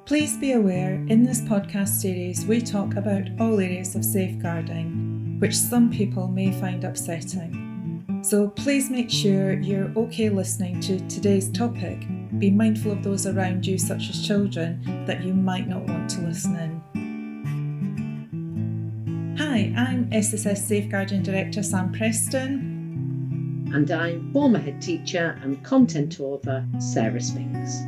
Please be aware, in this podcast series we talk about all areas of safeguarding, which some people may find upsetting. So please make sure you're okay listening to today's topic. Be mindful of those around you, such as children, that you might not want to listen in. Hi, I'm SSS Safeguarding Director Sam Preston. And I'm former head teacher and content author Sarah Spinks.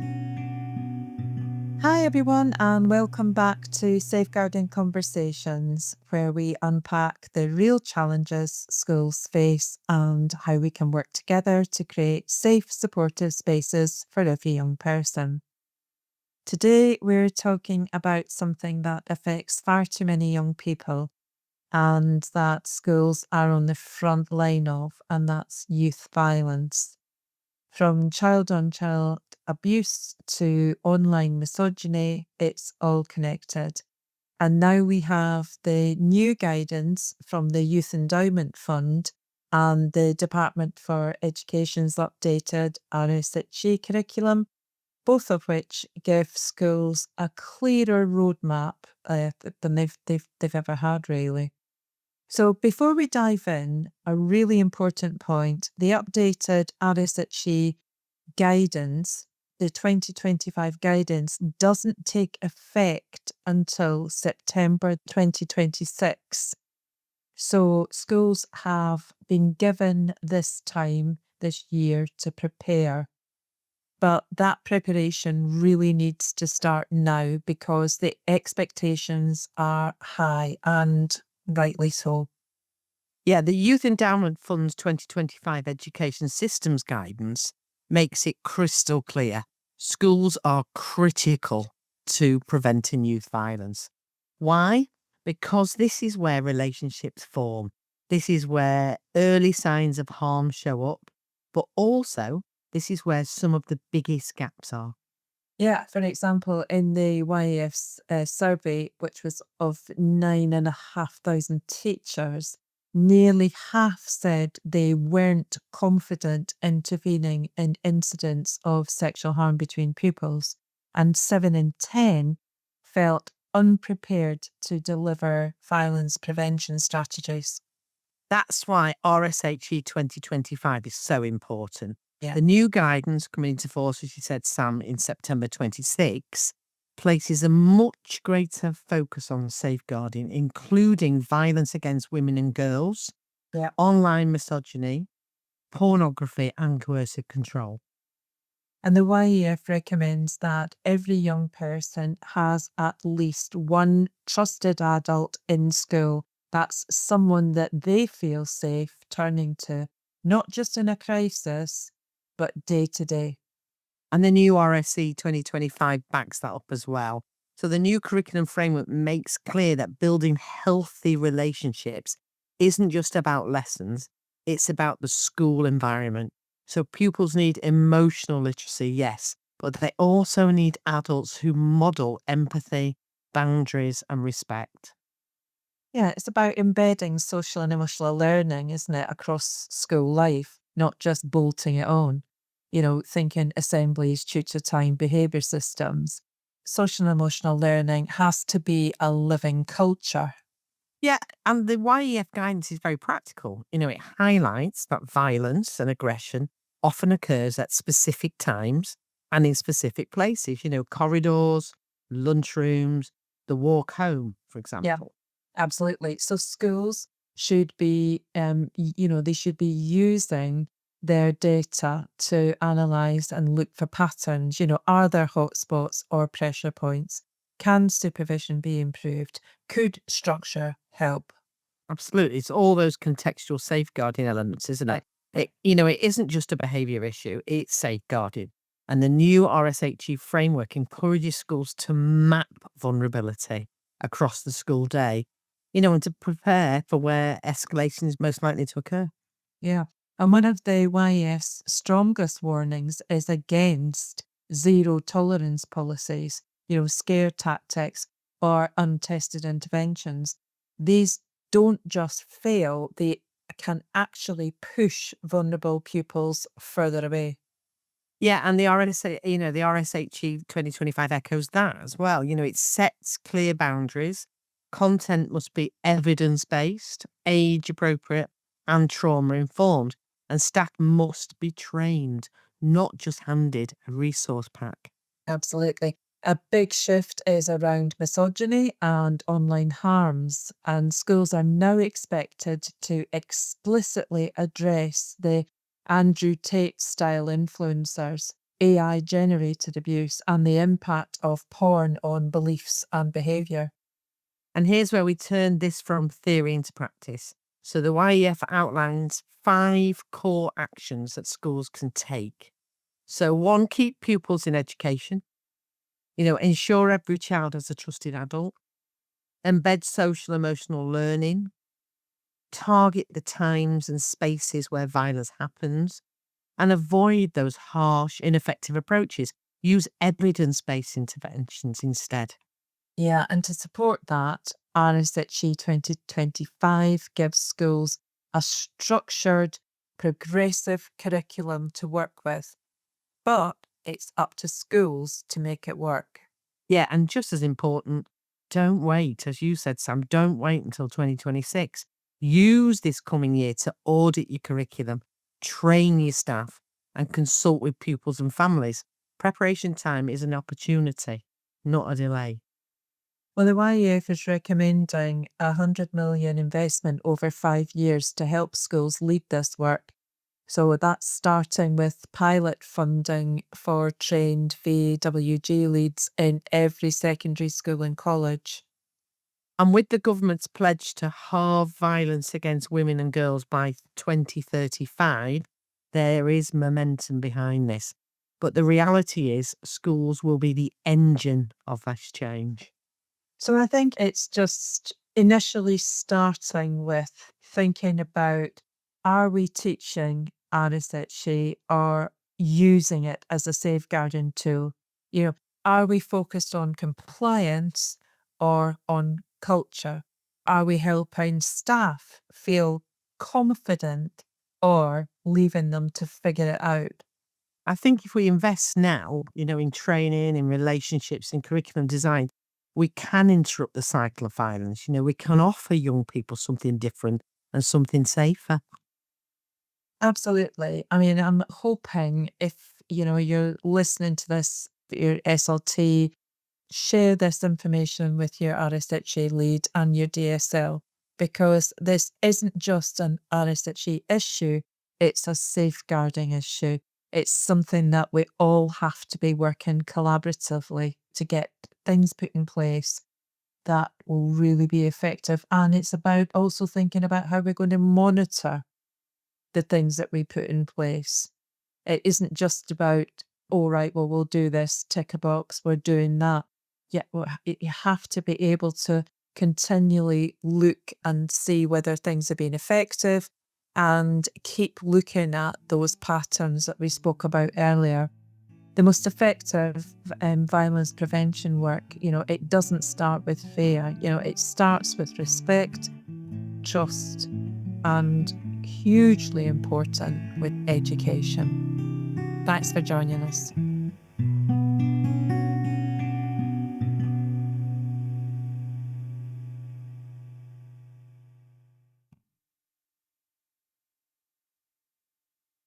Hi everyone, and welcome back to Safeguarding Conversations, where we unpack the real challenges schools face and how we can work together to create safe, supportive spaces for every young person. Today we're talking about something that affects far too many young people and that schools are on the front line of, and that's youth violence. From child-on-child abuse to online misogyny, it's all connected. And now we have the new guidance from the Youth Endowment Fund and the Department for Education's updated RSHE curriculum, both of which give schools a clearer roadmap than they've ever had, really. So before we dive in, a really important point, the updated RSHE guidance, the 2025 guidance, doesn't take effect until September 2026. So schools have been given this time this year to prepare. But that preparation really needs to start now because the expectations are high, and rightly so. Yeah, the Youth Endowment Fund's 2025 Education Systems Guidance makes it crystal clear. Schools are critical to preventing youth violence. Why? Because this is where relationships form. This is where early signs of harm show up, but also this is where some of the biggest gaps are. Yeah, for example, in the YEF's survey, which was of 9,500 teachers, nearly half said they weren't confident intervening in incidents of sexual harm between pupils, and 7 in 10 felt unprepared to deliver violence prevention strategies. That's why RSHE 2025 is so important. Yeah. The new guidance coming into force, as you said, Sam, in September 26, places a much greater focus on safeguarding, including violence against women and girls, online misogyny, pornography, and coercive control. And the YEF recommends that every young person has at least one trusted adult in school. That's someone that they feel safe turning to, not just in a crisis, but day to day. And the new RSE 2025 backs that up as well. So the new curriculum framework makes clear that building healthy relationships isn't just about lessons, it's about the school environment. So pupils need emotional literacy, yes, but they also need adults who model empathy, boundaries, and respect. Yeah, it's about embedding social and emotional learning, isn't it, across school life, not just bolting it on. Thinking assemblies, tutor time, behaviour systems. Social and emotional learning has to be a living culture. Yeah, and the YEF guidance is very practical. It highlights that violence and aggression often occurs at specific times and in specific places, corridors, lunchrooms, the walk home, for example. Yeah, absolutely. So schools should be, they should be using their data to analyse and look for patterns. Are there hotspots or pressure points? Can supervision be improved? Could structure help? Absolutely. It's all those contextual safeguarding elements, isn't it? It isn't just a behaviour issue, it's safeguarding. And the new RSHE framework encourages schools to map vulnerability across the school day, and to prepare for where escalation is most likely to occur. Yeah. And one of the YEF's strongest warnings is against zero tolerance policies, scare tactics or untested interventions. These don't just fail, they can actually push vulnerable pupils further away. Yeah, and the the RSHE 2025 echoes that as well. It sets clear boundaries. Content must be evidence-based, age-appropriate, and trauma-informed. And staff must be trained, not just handed a resource pack. Absolutely. A big shift is around misogyny and online harms, and schools are now expected to explicitly address the Andrew Tate style influencers, AI generated abuse, and the impact of porn on beliefs and behaviour. And here's where we turn this from theory into practice. So the YEF outlines 5 core actions that schools can take. So 1, keep pupils in education. Ensure every child has a trusted adult. Embed social emotional learning. Target the times and spaces where violence happens. And avoid those harsh, ineffective approaches. Use evidence-based interventions instead. Yeah, and to support that, RSHE 2025 gives schools a structured, progressive curriculum to work with, but it's up to schools to make it work. Yeah, and just as important, don't wait. As you said, Sam, don't wait until 2026. Use this coming year to audit your curriculum, train your staff, and consult with pupils and families. Preparation time is an opportunity, not a delay. Well, the YEF is recommending a 100 million investment over 5 years to help schools lead this work. So that's starting with pilot funding for trained VWG leads in every secondary school and college. And with the government's pledge to halve violence against women and girls by 2035, there is momentum behind this. But the reality is, schools will be the engine of this change. So I think it's just initially starting with thinking about, are we teaching RSHE or using it as a safeguarding tool? Are we focused on compliance or on culture? Are we helping staff feel confident or leaving them to figure it out? I think if we invest now, in training, in relationships, in curriculum design, we can interrupt the cycle of violence. We can offer young people something different and something safer. Absolutely. I mean, I'm hoping if, you're listening to this, your SLT, share this information with your RSHE lead and your DSL, because this isn't just an RSHE issue, it's a safeguarding issue. It's something that we all have to be working collaboratively to get things put in place that will really be effective. And it's about also thinking about how we're going to monitor the things that we put in place. It isn't just about, all right, well, we'll do this, tick a box, we're doing that. Yeah, you have to be able to continually look and see whether things are being effective and keep looking at those patterns that we spoke about earlier. The most effective violence prevention work, it doesn't start with fear. It starts with respect, trust, and hugely important with education. Thanks for joining us.